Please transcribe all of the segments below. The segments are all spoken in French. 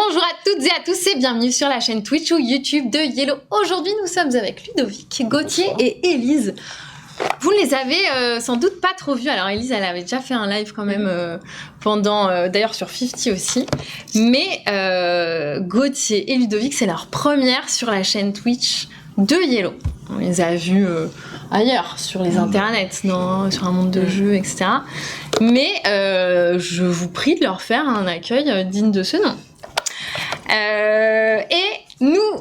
Bonjour à toutes et à tous et bienvenue sur la chaîne Twitch ou YouTube de Yellow. Aujourd'hui, nous sommes avec Ludovic, Gauthier et Élise. Vous ne les avez sans doute pas trop vus. Alors Élise, elle avait déjà fait un live quand même pendant, d'ailleurs sur 50 aussi. Mais Gauthier et Ludovic, c'est leur première sur la chaîne Twitch de Yellow. On les a vus ailleurs, sur les internets, sur un monde de jeux, etc. Mais je vous prie de leur faire un accueil digne de ce nom. Et nous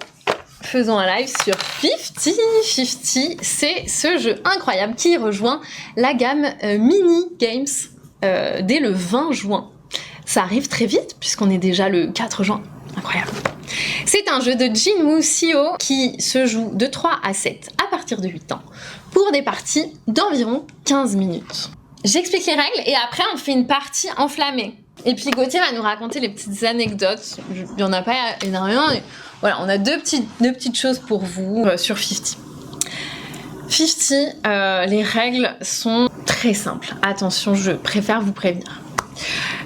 faisons un live sur 50. 50, c'est ce jeu incroyable qui rejoint la gamme Mini Games dès le 20 juin. Ça arrive très vite puisqu'on est déjà le 4 juin. Incroyable. C'est un jeu de Jinwoo Seo qui se joue de 3 à 7 à partir de 8 ans pour des parties d'environ 15 minutes. J'explique les règles et après on fait une partie enflammée. Et puis Gauthier va nous raconter les petites anecdotes. Il n'y en a pas énormément, mais voilà, on a deux petites choses pour vous sur 50. 50, les règles sont très simples. Attention, je préfère vous prévenir.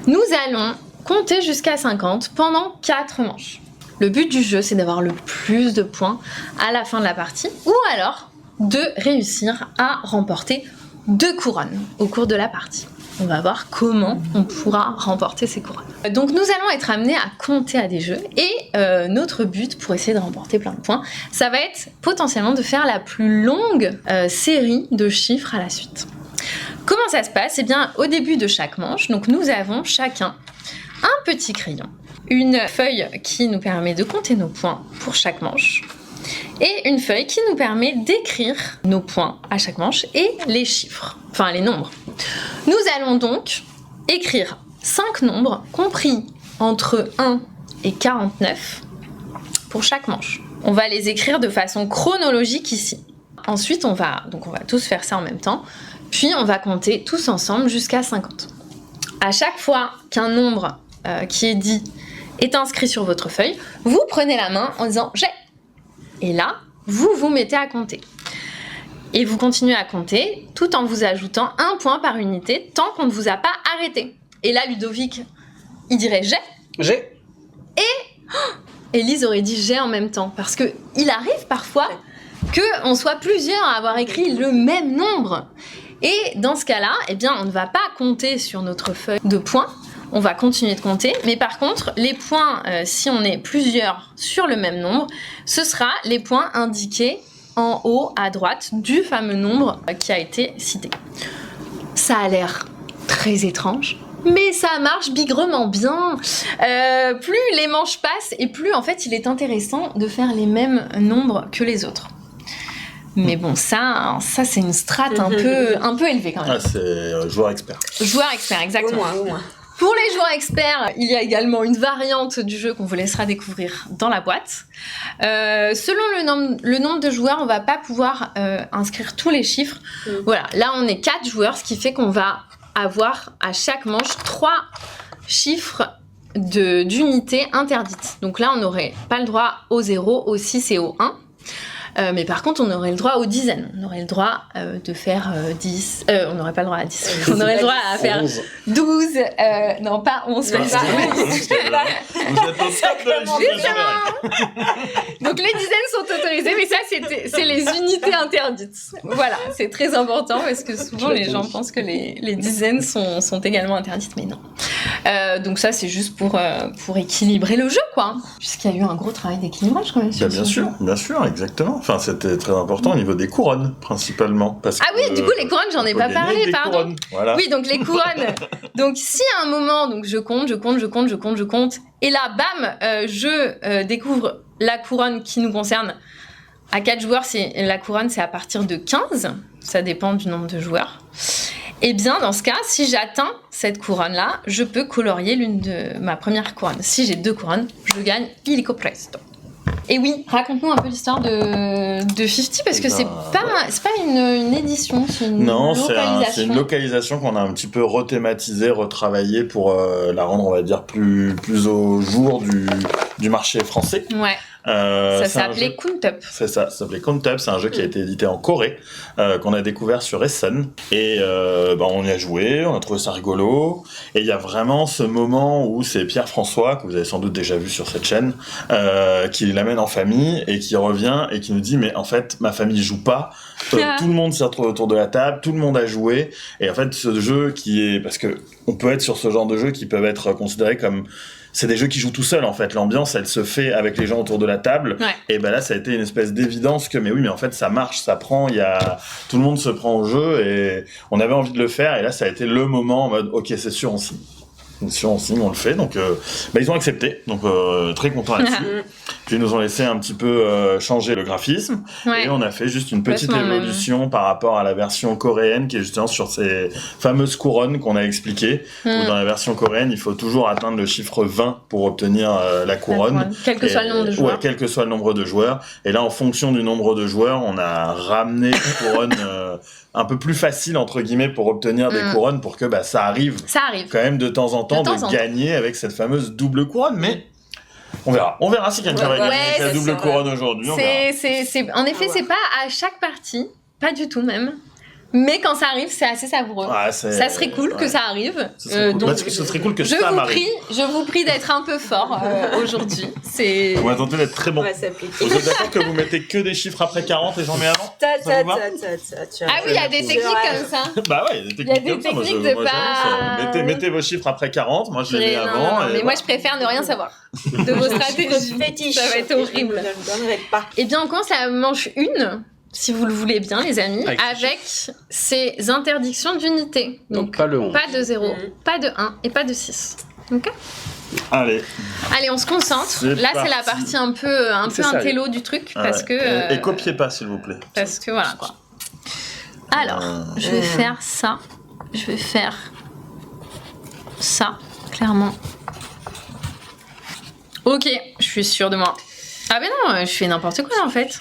Nous allons compter jusqu'à 50 pendant 4 manches. Le but du jeu, c'est d'avoir le plus de points à la fin de la partie, ou alors de réussir à remporter 2 couronnes au cours de la partie. On va voir comment on pourra remporter ces couronnes. Donc nous allons être amenés à compter à des jeux et notre but pour essayer de remporter plein de points, ça va être potentiellement de faire la plus longue série de chiffres à la suite. Comment ça se passe ? Eh bien, au début de chaque manche, donc nous avons chacun un petit crayon, une feuille qui nous permet de compter nos points pour chaque manche et une feuille qui nous permet d'écrire nos points à chaque manche et les chiffres, enfin les nombres. Nous allons donc écrire 5 nombres compris entre 1 et 49 pour chaque manche. On va les écrire de façon chronologique ici. Ensuite, on va tous faire ça en même temps, puis on va compter tous ensemble jusqu'à 50. À chaque fois qu'un nombre qui est dit est inscrit sur votre feuille, vous prenez la main en disant « j'ai ». Et là, vous vous mettez à compter. Et vous continuez à compter tout en vous ajoutant 1 point par unité tant qu'on ne vous a pas arrêté. Et là, Ludovic, il dirait « j'ai ». J'ai. Et Élise aurait dit « j'ai » en même temps. Parce qu'il arrive parfois qu'on soit plusieurs à avoir écrit le même nombre. Et dans ce cas-là, eh bien, on ne va pas compter sur notre feuille de points. On va continuer de compter, mais par contre, les points, si on est plusieurs sur le même nombre, ce sera les points indiqués en haut à droite du fameux nombre qui a été cité. Ça a l'air très étrange, mais ça marche bigrement bien. Plus les manches passent et plus en fait il est intéressant de faire les mêmes nombres que les autres. Mais bon, ça c'est une strate un peu élevée quand même. Ah, c'est joueur expert. Joueur expert, exactement. Au moins. Pour les joueurs experts, il y a également une variante du jeu qu'on vous laissera découvrir dans la boîte. Selon le nombre de joueurs, on va pas pouvoir inscrire tous les chiffres. Voilà, là on est 4 joueurs, ce qui fait qu'on va avoir à chaque manche 3 chiffres d'unités interdites. Donc là, on n'aurait pas le droit au 0, au 6 et au 1. Mais par contre, on aurait le droit aux dizaines. On aurait le droit de faire 10. On n'aurait pas le droit à 10. On aurait le droit à faire 12. Non, pas 11. Pas ça. Donc les dizaines sont autorisées, mais ça, c'est les unités interdites. Voilà, c'est très important parce que souvent les gens pensent que les dizaines sont également interdites, mais non. Donc ça, c'est juste pour équilibrer le jeu, quoi. Puisqu'il y a eu un gros travail d'équilibrage quand même. Bien sûr, exactement. Enfin, c'était très important au niveau des couronnes, principalement. Parce que, du coup, les couronnes, j'en ai pas parlé, pardon. Couronnes, voilà. Oui, donc les couronnes. Donc, si à un moment, donc je compte, et là, bam, je découvre la couronne qui nous concerne. À 4 joueurs, la couronne, c'est à partir de 15. Ça dépend du nombre de joueurs. Et bien, dans ce cas, si j'atteins cette couronne-là, je peux colorier ma première couronne. Si j'ai 2 couronnes, je gagne illico presto. Et oui, raconte-nous un peu l'histoire de 50 parce que c'est pas une édition, c'est une localisation. C'est une localisation qu'on a un petit peu rethématisée, retravaillée pour la rendre, on va dire, plus au jour du marché français. Ouais. Ça s'appelait Kuntup. C'est ça s'appelait Kuntup. C'est un jeu qui a été édité en Corée, qu'on a découvert sur Essen. Et on y a joué, on a trouvé ça rigolo. Et il y a vraiment ce moment où c'est Pierre-François, que vous avez sans doute déjà vu sur cette chaîne, qui l'amène en famille et qui revient et qui nous dit mais en fait ma famille joue pas. Tout le monde s'est retrouvé autour de la table, tout le monde a joué. Et en fait ce jeu qui est... Parce que on peut être sur ce genre de jeux qui peuvent être considérés comme... C'est des jeux qui jouent tout seuls en fait. L'ambiance, elle se fait avec les gens autour de la table. Ouais. Et ben là, ça a été une espèce d'évidence que mais oui, mais en fait, ça marche, ça prend. Tout le monde se prend au jeu et on avait envie de le faire. Et là, ça a été le moment en mode, ok, c'est sûr, on signe. On le fait. Donc, ils ont accepté. Donc, très content là-dessus. Puis ils nous ont laissé un petit peu changer le graphisme. Ouais. Et on a fait juste une petite évolution par rapport à la version coréenne qui est justement sur ces fameuses couronnes qu'on a expliquées. Où dans la version coréenne, il faut toujours atteindre le chiffre 20 pour obtenir la couronne. Quel que soit le nombre de joueurs. Ouais, quel que soit le nombre de joueurs. Et là, en fonction du nombre de joueurs, on a ramené les couronnes un peu plus facile, entre guillemets, pour obtenir des couronnes pour que ça arrive. Ça arrive. Quand même de temps en temps de gagner avec cette fameuse double couronne. Mais... On verra si quelqu'un va gagner avec la double couronne aujourd'hui. En effet, c'est pas à chaque partie, pas du tout même. Mais quand ça arrive, c'est assez savoureux. Ça serait cool que ça arrive. Donc, ce serait cool que ça m'arrive. Je vous prie d'être un peu fort aujourd'hui. On va tenter d'être très bon. Vous êtes d'accord que vous mettez que des chiffres après 40 et j'en mets avant? Ah oui, il y a des techniques comme ça. Bah ouais, il y a des techniques comme ça. de pas... Mettez vos chiffres après 40, moi je les mets avant. Mais moi je préfère ne rien savoir de vos stratégies. Ça va être horrible. Je ne le donnerai pas. Eh bien, on commence la manche 1. Si vous le voulez bien, les amis, avec ces interdictions d'unité. Donc pas le 11. Pas de 0, pas de 1 et pas de 6. Ok ? Allez, on se concentre. Là, c'est la partie un peu intello du truc. Parce que, et copiez pas, s'il vous plaît. Parce que voilà, quoi. Alors, je vais faire ça. Je vais faire ça, clairement. Ok, je suis sûre de moi. Ah ben non, je fais n'importe quoi en fait.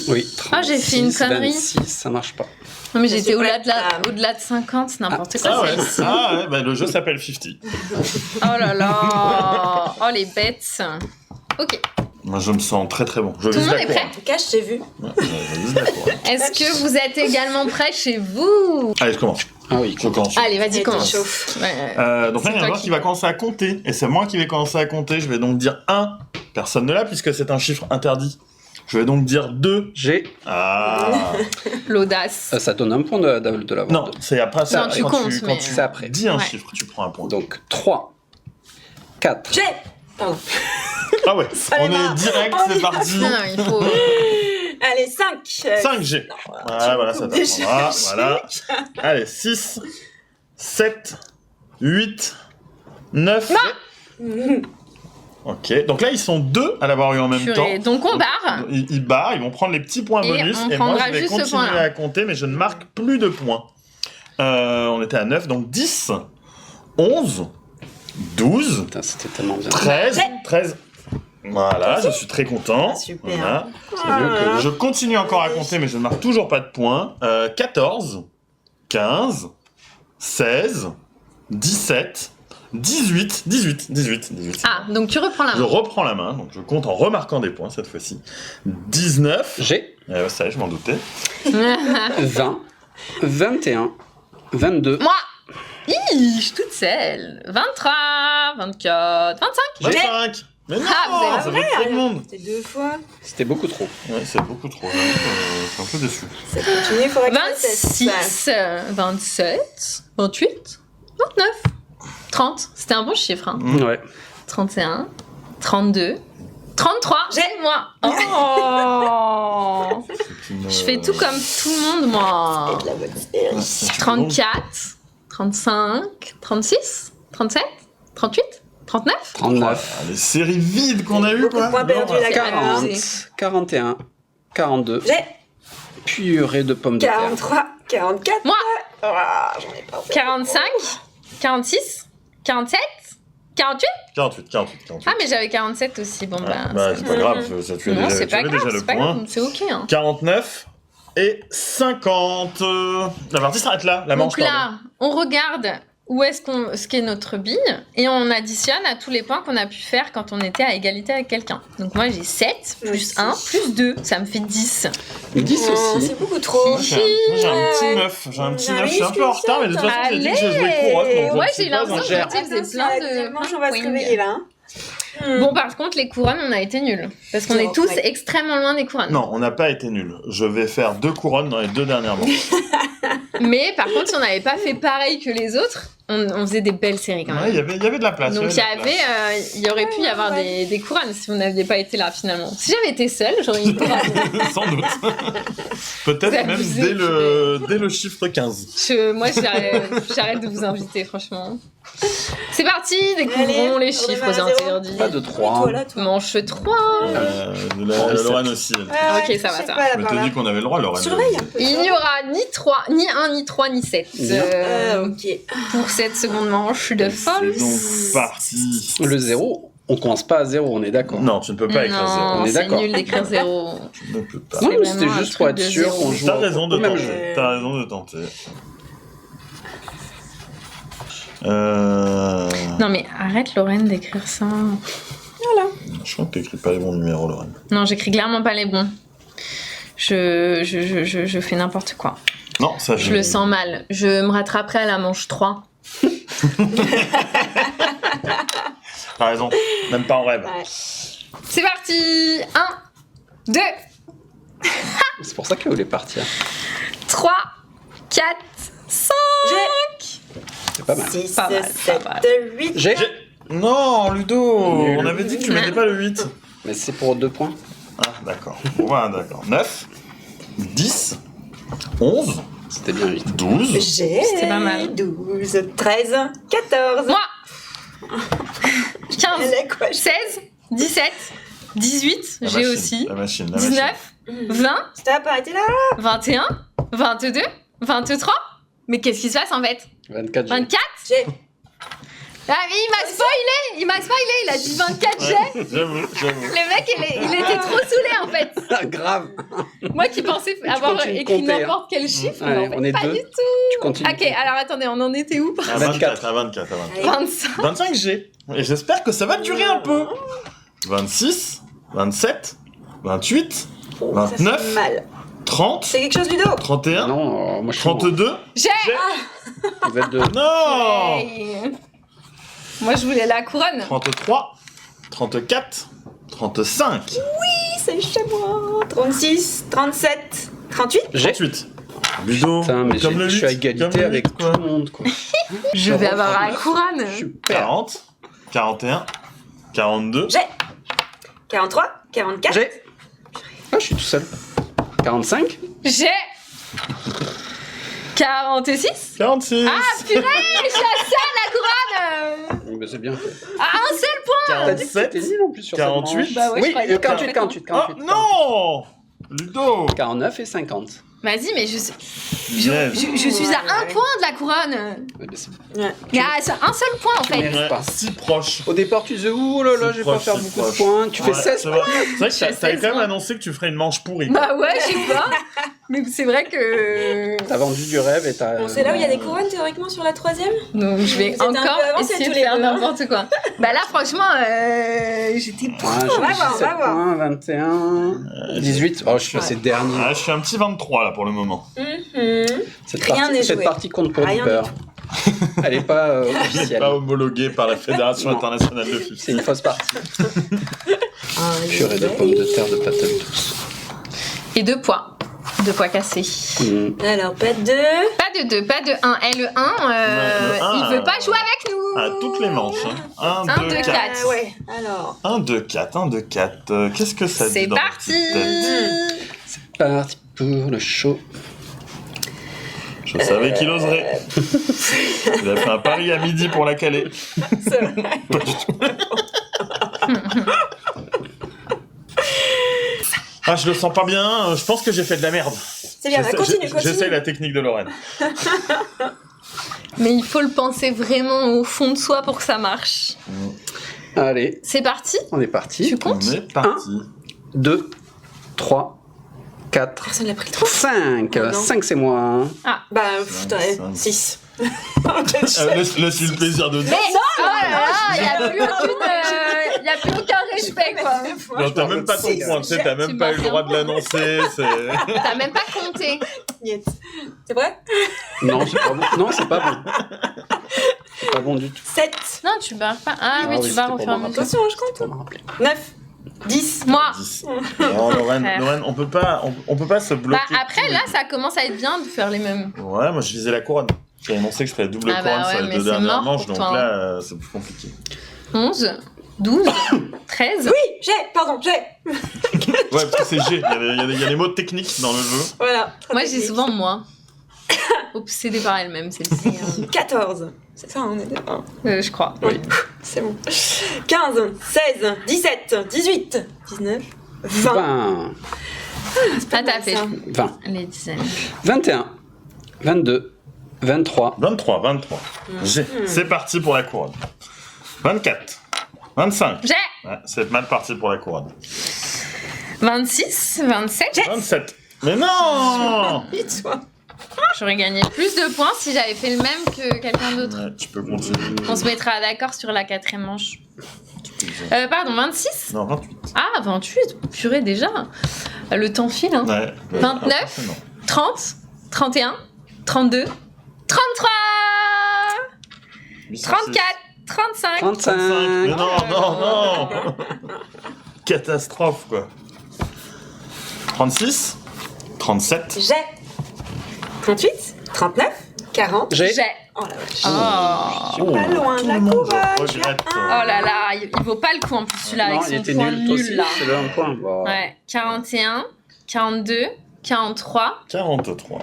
Oui. 36, j'ai fait une connerie. 26, ça marche pas. Non mais j'étais au-delà de 50, n'importe quoi. Le jeu s'appelle 50. Oh là là. Oh les bêtes. Ok. Moi je me sens très très bon. Tout le monde est prêt? En tout cas, je t'ai vu. Est-ce que vous êtes également prêts chez vous? Allez, je commence. Ah oui, je commence. Allez, vas-y, commence. Donc là, il y a un joueur qui va commencer à compter. Et c'est moi qui vais commencer à compter. Je vais donc dire 1. Personne ne l'a puisque c'est un chiffre interdit. Je vais donc dire 2. J'ai. L'audace. Ça donne un point de l'avoir. Non, c'est après ça. Non, tu comptes, quand tu après. dis un chiffre, tu prends un point. Donc 3, 4. J'ai. Pardon. Ah ouais, on est direct, c'est parti. Non, il faut... Allez, 5. 5 G. Voilà, ça t'apprendra. Voilà. Allez, 6, 7, 8, 9. Ok, donc là ils sont 2 à l'avoir eu en même temps. Donc on barre. Ils barrent, ils vont prendre les petits points bonus. Et moi je vais continuer à compter, mais je ne marque plus de points. On était à 9, donc 10, 11, 12, Putain, c'était tellement bien. 13. Voilà, je suis très content. Super. Voilà. Je continue encore à compter, mais je ne marque toujours pas de points. 14, 15, 16, 17... 18. Ah, donc tu reprends la main. Je reprends la main, donc je compte en remarquant des points cette fois-ci. 19. J'ai. Ça, je m'en doutais. 20. 21. 22. Moi je suis toute seule. 23, 24, 25. 25. Mais non, ça fait trop de monde. C'était 2 fois. C'était beaucoup trop. Ouais, c'est beaucoup trop. Je suis un peu déçu. Ça continue, il faudrait que 26, 27, 28, 29. 30, c'était un bon chiffre. Hein. Ouais. 31, 32, 33, j'ai moi. Oh. Je fais tout comme tout le monde, moi. 34, 35, 36, 37, 38, 39. 39. Les séries vides qu'on a eues, quoi. Points perdus, la 40, 41, 42. J'ai. Purée de pommes de terre. 43, 44. Moi. J'en ai pas. 45, 46, 47, 48. 48. Ah, mais j'avais 47 aussi. Bon, c'est pas grave, tu as déjà, c'est pas grave, déjà le point. Grave, c'est ok. Hein. 49 et 50. La partie s'arrête là, la manche. Donc là, on regarde où est-ce qu'est notre bille et on additionne à tous les points qu'on a pu faire quand on était à égalité avec quelqu'un. Donc moi j'ai 7 plus 1 plus 2, ça me fait 10. 10 aussi. C'est beaucoup trop. Moi, j'ai un petit 9. J'ai un petit 9. Je suis un peu en retard, mais de toute façon, j'ai dit que je jouais couronne. Donc je Ouais, ne sais j'ai pas l'impression en que gère. tu faisais plein de On va se points. réveiller là. Bon, par contre, les couronnes, on a été nuls. Parce qu'on Non, est tous ouais. extrêmement loin des couronnes. Non, on n'a pas été nuls. Je vais faire 2 couronnes dans les 2 dernières manches. Mais par contre, si on n'avait pas fait pareil que les autres, on faisait des belles séries quand même. Ouais, il y avait de la place. Donc il y aurait pu y avoir des couronnes si vous n'aviez pas été là finalement. Si j'avais été seule, j'aurais une couronne. Sans doute. Peut-être Vous même abusez, dès le chiffre 15. Moi, j'arrête de vous inviter, franchement. C'est parti, découvrons Allez, les on chiffres redémarre à zéro. interdits. Pas de 3. Toi, là, toi. Manche 3. Lorraine aussi. Ouais, Ok, ça va, je sais ça pas, va. là, Je par te là. dis qu'on avait le droit, Lorraine. Surveille un peu. Il n'y aura ni 3, ni 1, ni 3, ni 7 Ok. pour cette seconde manche de C'est folle. donc parti. Le 0, on commence pas à 0, on est d'accord. Non, tu ne peux pas écrire 0. On est c'est d'accord. nul d'écrire 0. Tu ne peux pas. Non, C'est mais c'était vraiment un juste pour truc être de sûr zéro. qu'on joue T'as raison de au même tenter. jeu. T'as raison de tenter. Non mais arrête Lorraine d'écrire ça. Je crois que t'écris pas les bons numéros, Lorraine. Non, j'écris clairement pas les bons. Je fais n'importe quoi. Non, ça Je le sens mal. Je me rattraperai à la manche 3. T'as raison. Même pas en rêve. Ouais. C'est parti. 1, 2, C'est pour ça qu'elle voulait partir. 3, 4, 5. C'est pas mal. 6, Pas mal, 7, pas mal. 8. J'ai. Non, Ludo, Nul. on avait dit que tu mettais pas le 8. Mais c'est pour 2 points. Ah, d'accord. Bon, bah, d'accord. 9, 10, 11, C'était bien 8. 12. J'ai C'était pas mal. 12, 13, 14. Moi 15, Elle est quoi 16, 17, 18, La j'ai machine, aussi. La machine, la 19, machine. 20, Stop, arrêtez là. 21, 22, 23. Mais qu'est-ce qui se passe en fait 24 j'ai. 24. J'ai. Ah mais il m'a spoilé, il a dit 24 jets. Ouais, j'avoue. Le mec il était trop saoulé en fait. Ah, grave. Moi qui pensais avoir continues de écrit compter, n'importe quel chiffre, Ouais, mais en fait, on est pas deux. du tout. Tu continues. Ok, alors attendez, on en était où À 24, à 24, à 24. Allez. 25. 25 G. Et j'espère que ça va durer un peu. 26, 27, 28, Oh, ça fait 29. mal. 30, C'est quelque chose du dos. 31, Non, moi je suis bon. 32. J'ai. Vous êtes 2. Non Hey. Moi je voulais la couronne. 33, 34, 35, C'est chez moi. 36, 37, 38. J'ai. 38. Ludo, Putain, mais comme le je suis à 8, égalité comme le avec 8, quoi. tout le monde, quoi. Je vais avoir la couronne. Super. 40, 41, 42, J'ai. 43, 44. J'ai. Ah, je suis tout seul. 45. J'ai 46. 46. Ah purée, j'ai ça la couronne. Mais c'est bien fait. Ah, un seul point. T'as dit que 47, c'était nul en plus sur 48. cette manche. Bah ouais, je Oui, croyais 48, parfaitement. 48, Oh 48. non Ludo 49 et 50. Vas-y, mais je Yes. suis à un point de la couronne. Ouais, mais c'est- Ouais. Il y a un seul point en Tu fait. mérites Ouais, pas. si proche. Au départ, tu disais, ouh là là, C'est je vais pas proche, faire c'est beaucoup proche. de points. Tu fais Ouais, 16 c'est vrai. C'est vrai que Je fais t'avais 16 quand même points. annoncé que tu ferais une manche pourrie. Bah ouais, je sais pas. Mais c'est vrai que. T'as vendu du rêve et t'as. Bon, c'est là où il y a des couronnes théoriquement sur la troisième. Donc je vais Vous êtes un peu encore avancés essayer tous de les faire deux, hein. n'importe quoi. Bah là, franchement, j'étais. Ouais, On va j'ai voir, 17 on va voir. points, 21, 18. Oh, je suis assez dernier. Ah, je suis un petit 23 là pour le moment. Cette Rien partie, n'est cette joué. partie compte pour Rien du beurre. Elle est pas C'est officielle. pas homologué par la Fédération Non. internationale de FIFA. C'est une fausse partie. Purée de pommes de terre de Patel tous. Et 2 points. 2 points cassés. Alors, pas de 2. Pas de 2, pas de 1. Et le 1, le 1, il veut pas jouer avec nous. À toutes les manches. 1, 1, 2, 2, 4. 4. Ouais, alors. 1, 2, 4, 1, 2, 4. Qu'est-ce que ça dit C'est dans ma parti. petite tête C'est parti pour le show. Je savais qu'il oserait. Il a fait un pari à midi pour la caler. C'est vrai. Pas du tout. Ah, je le sens pas bien. Je pense que j'ai fait de la merde. C'est bien, bah, continue. J'essaye la technique de Lorraine. Mais il faut le penser vraiment au fond de soi pour que ça marche. Allez, C'est parti. on est parti. Tu comptes On est parti. 2, 3, 4, Personne l'a pris trop. 5. Oh non. 5, c'est moi. Bah, putain, 6. Laisse le plaisir de dire. Oh là là, il n'y a plus aucun respect, quoi. Non, t'as même pas ton point, tu sais, t'as même pas eu le droit de l'annoncer. T'as même pas compté. Niet. C'est vrai? Non, c'est pas bon. Non, c'est pas bon. C'est pas bon du tout. 7. Non, tu barres pas. Ah oui, tu oui, barres c'était au pour fur et à moi. mesure. Attention, je compte. Pour me rappeler. 9. 10. Moi. 10. Non, Lorraine, on peut pas se bloquer. Bah après, là, ça commence à être bien de faire les mêmes. Ouais, moi je visais la couronne. J'ai annoncé que je ferais double Ah bah couronne ouais, sur les mais 2 c'est dernières mort manches, pour donc toi, là, c'est plus compliqué. 11, 12, 13. Oui, pardon, j'ai. Ouais, parce que c'est G, il y a des mots techniques dans le jeu. Voilà. Moi, j'ai souvent moi. Obsédée par elle-même, celle-ci. 14. C'est ça, on est d'accord. Je crois. Oui. C'est bon. 15, 16, 17, 18, 19, 20. 20. Ah, t'as fait 20. les dizaines. 21. 22. 23. 23. G. C'est parti pour la couronne. 24. 25. J'ai Ouais, c'est mal parti pour la couronne. 26, 27. 27. Mais non Vite, toi. J'aurais gagné plus de points si j'avais fait le même que quelqu'un d'autre. Ouais, tu peux continuer. On se mettra d'accord sur la 4e manche. Pardon, 26 Non, 28. Ah, 28, purée déjà. Le temps file, hein. Ouais. 29. Non. 30, 31, 32, 33, 34, 35. 35. Mais non Catastrophe, quoi. 36. 37. J'ai. 38, 39, 40. J'ai. J'ai. Oh la vache. Oh. Pas loin de la Je couronne. regrette. Oh là là, il vaut pas le coup en plus celui-là Non, avec il son était point nul, toi aussi. nul là. C'est le 1 point. Bon. Ouais, 41, 42, 43. 43.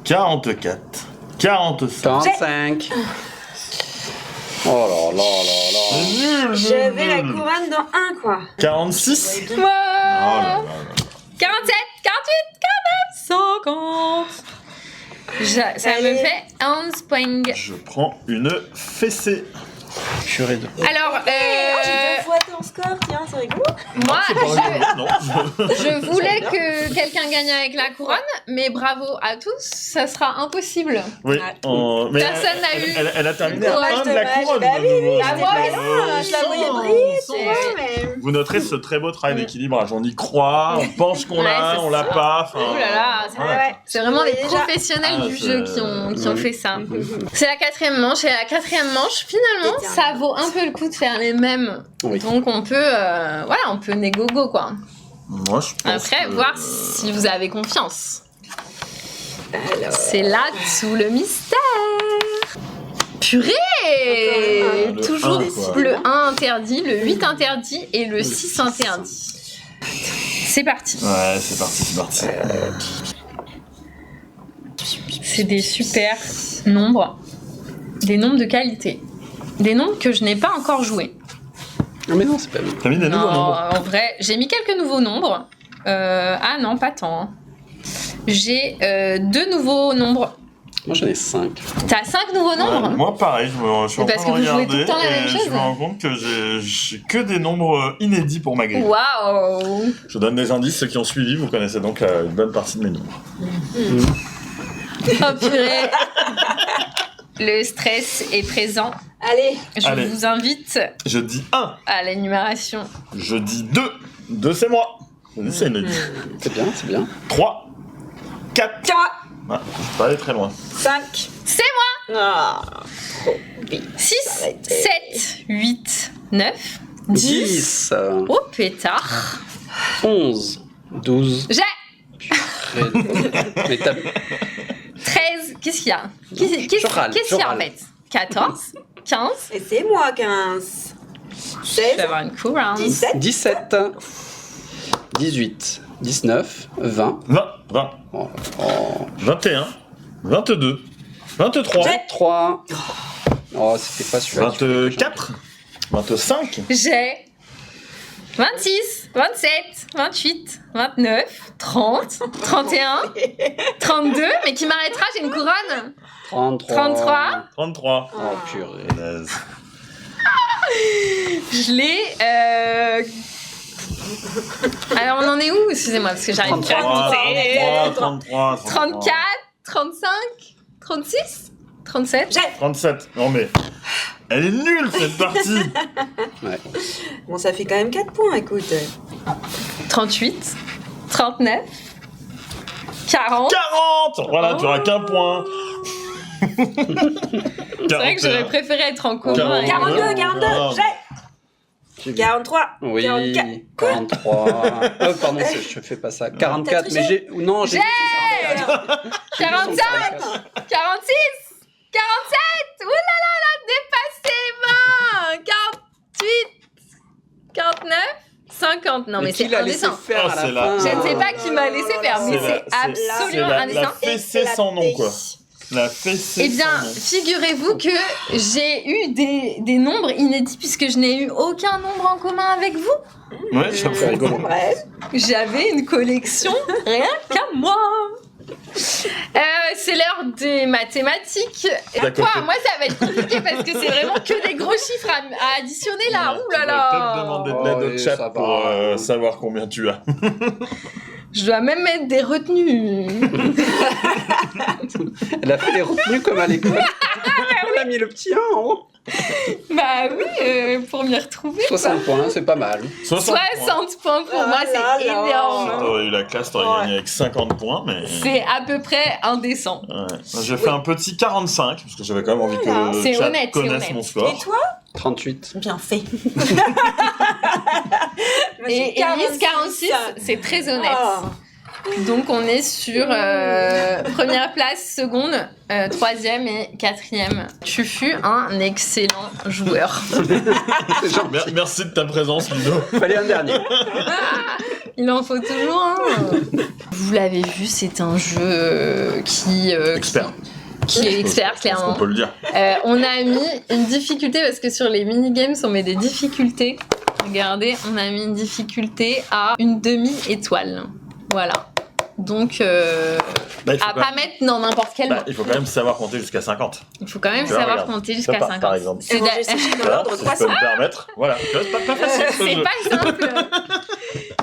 44. 45. 45. Oh là là là là. Nul. J'avais la couronne dans 1, quoi. 46. Wow. Oh là là là. 47, 48, 49, 50. Ça me Allez. fait 11 points. Je prends une fessée. Purée de. Alors, J'ai 2 fois ton score, tiens, c'est rigolo. moi, C'est pas rigolo, non. je voulais que quelqu'un gagne avec la couronne, mais bravo à tous, ça sera impossible. Oui. Mais Personne n'a eu. Elle a terminé à Dommage, 1 de la dommage. couronne. Bah oui, de nouveau. oui, Ah, moi je la voyais briller, tu C'est- vois, mais. Vous noterez ce très beau travail d'équilibrage. On y croit, on pense qu'on Ouais, l'a, c'est on l'a ça. pas. enfin, Oh là là, c'est- ouais. C'est vraiment des Déjà. professionnels Ah, du c'est- jeu qui ont fait ça. C'est la 4e manche, et la 4e manche, finalement, Et ça vaut un peu le coup de faire les mêmes. Oui. Donc on peut, on peut négogo quoi. Moi, je pense Après, que- voir si vous avez confiance. Alors. C'est là tout le mystère. Purée Le Toujours 1, quoi. le 1 interdit, le 8 interdit et le 6 interdit. C'est parti. Ouais, c'est parti. C'est des super nombres. Des nombres de qualité. Des nombres que je n'ai pas encore joués. Ah, mais non, c'est pas bon. T'as mis des nouveaux Non, nombres. en vrai, j'ai mis quelques nouveaux nombres. Ah non, pas tant. Hein. J'ai 2 nouveaux nombres. Moi, j'en ai 5. T'as 5 nouveaux nombres? Ouais, moi, pareil, je suis en Parce train de que vous jouez regarder tout le temps la même et chose. je me rends compte que j'ai que des nombres inédits pour ma grille. Waouh! Je donne des indices, ceux qui ont suivi, vous connaissez donc une bonne partie de mes nombres. Oh purée! Le stress est présent. Allez. Je Allez. vous invite Je dis 1, à l'énumération. je dis 2, 2 c'est moi. C'est une C'est bien, c'est bien. 3, 4, Tiens, ah, je peux pas aller très loin. 5. C'est moi! Ah. 6, Arrêtez. 7, 8, 9, 10. 10. Oh pétard! 11. 12. J'ai Mais t'as. 13. Qu'est-ce qu'il y a? Je râle, Qu'est-ce qu'il y a en je râle. fait? 14, 15. Et c'est moi 15. Je vais 16. avoir une couronne. 17. 17. 18. 19. 20. 20, Oh, oh. 21, 22, 23, J'ai- 23. Oh, c'était pas celui-là. 24, 25, J'ai 26, 27, 28, 29, 30, 31, 32. Mais qui m'arrêtera? J'ai une couronne. 33. 33. 33. Oh, purée. Naze. Je l'ai Alors, on en est où? Excusez-moi, parce que j'arrive plus à 33, compter. 33, 34, 35, 36, 37. J'ai. 37. Non mais, elle est nulle cette partie. Bon, ça fait quand même 4 points, écoute. 38, 39, 40. 40. Voilà, tu auras qu'un point. C'est vrai que j'aurais préféré être en commun. 42. avec- 42, 42, Ah. j'ai. 43. Oui, 44. 43. Pardon, je fais pas ça. 44, mais j'ai. Non, j'ai. 45, 46, 47. Ouh là là là, dépassé les 20. 48, 49, 50. Non mais qui c'est l'a laissé indécent. faire Ah, à c'est la la- fin. Je ne sais pas qui m'a laissé faire, mais c'est absolument indécent. fessée sans nom, quoi. La fessée Eh bien, sans nom. figurez-vous que j'ai eu des nombres inédits puisque je n'ai eu aucun nombre en commun avec vous. Ouais, j'avoue. C'est rigolo. Ouais. J'avais une collection rien qu'à moi. C'est l'heure des mathématiques. D'accord. Quoi, moi ça va être compliqué parce que c'est vraiment que des gros chiffres à additionner là. Ouh là Tu vas là. peut-être demander de l'aide Oh, au oui, chat ça pour va. savoir combien tu as. Je dois même mettre des retenues. Elle a fait les retenues comme à l'école. Elle a mis le petit 1 en haut. Bah oui, pour m'y retrouver. 60 points, c'est pas mal. 60 points. 60 points pour Ah moi, là c'est là. Si énorme. t'aurais eu la classe, t'aurais gagné avec 50 points, mais... C'est à peu près indécent. Ouais. J'ai fait un petit 45, parce que j'avais quand même envie Voilà. que C'est le chat honnête, c'est connaisse honnête. mon Et score. toi? 38. Bien fait. Et Elise, 46, c'est très honnête. Oh. Donc on est sur première place, seconde, troisième et quatrième. Tu fus un excellent joueur. C'est gentil. Merci de ta présence, Ludo. Fallait un dernier. Il en faut toujours un. Vous l'avez vu, c'est un jeu Expert. qui est expert, On clairement. peut le dire. On a mis une difficulté, parce que sur les minigames, on met des difficultés. Regardez, on a mis une difficulté à une demi-étoile. Voilà. Donc, Bah, il faut à quand pas même- mettre dans n'importe quel bah, mot. il faut quand même savoir compter jusqu'à 50. Il faut quand même Tu vois, savoir regarde. compter jusqu'à Ça, 50. par exemple. Et ranger ses chiffres dans l'ordre Voilà, si je peux 300. me permettre. Voilà. Tu vois, c'est pas facile ce C'est jeu. pas simple.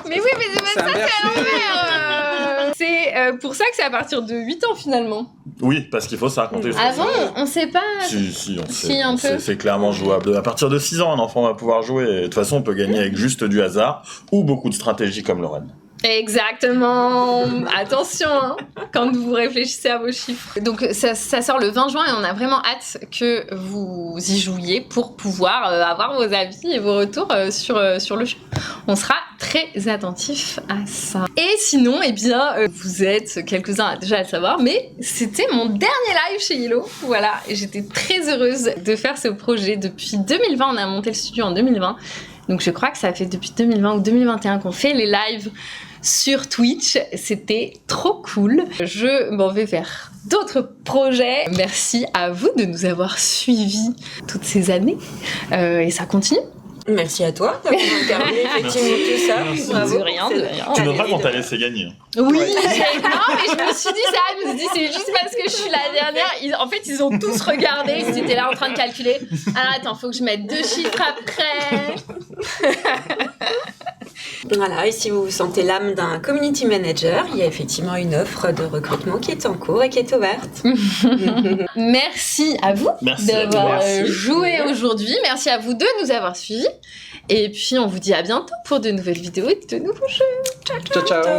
Mais oui, mais c'est C'est pas ça, inversé. c'est à l'envers. C'est pour ça que c'est à partir de 8 ans finalement. Oui, parce qu'il faut savoir compter jusqu'à Avant, 50. on sait pas. Si, on Si, sait. un peu. C'est clairement jouable. À partir de 6 ans, un enfant va pouvoir jouer. Et de toute façon, on peut gagner avec juste du hasard ou beaucoup de stratégie comme Lorraine. Exactement. Attention hein, quand vous réfléchissez à vos chiffres. Donc ça sort le 20 juin et on a vraiment hâte que vous y jouiez pour pouvoir avoir vos avis et vos retours sur le jeu. On sera très attentifs à ça. Et sinon, eh bien, vous êtes quelques-uns déjà à le savoir, mais c'était mon dernier live chez Yellow. Voilà, et j'étais très heureuse de faire ce projet depuis 2020. On a monté le studio en 2020. Donc je crois que ça fait depuis 2020 ou 2021 qu'on fait les lives sur Twitch. C'était trop cool. Je m'en vais vers d'autres projets. Merci à vous de nous avoir suivis toutes ces années. Et ça continue. Merci à toi d'avoir interviewé effectivement tout ça. Merci. Bravo. De rien, de rien. Tu Allez, noteras qu'on de t'a rien. laissé gagner. Oui, Ouais. non, mais je me suis dit ça. Je me suis dit, c'est juste parce que je suis la dernière. En fait, ils ont tous regardé. Ils étaient là en train de calculer. Ah, attends, faut que je mette 2 chiffres après. Voilà, et si vous vous sentez l'âme d'un community manager, il y a effectivement une offre de recrutement qui est en cours et qui est ouverte. Merci à vous Merci à toi. d'avoir Merci. joué aujourd'hui. Merci à vous de nous avoir suivis. Et puis, on vous dit à bientôt pour de nouvelles vidéos et de nouveaux jeux. Ciao, ciao.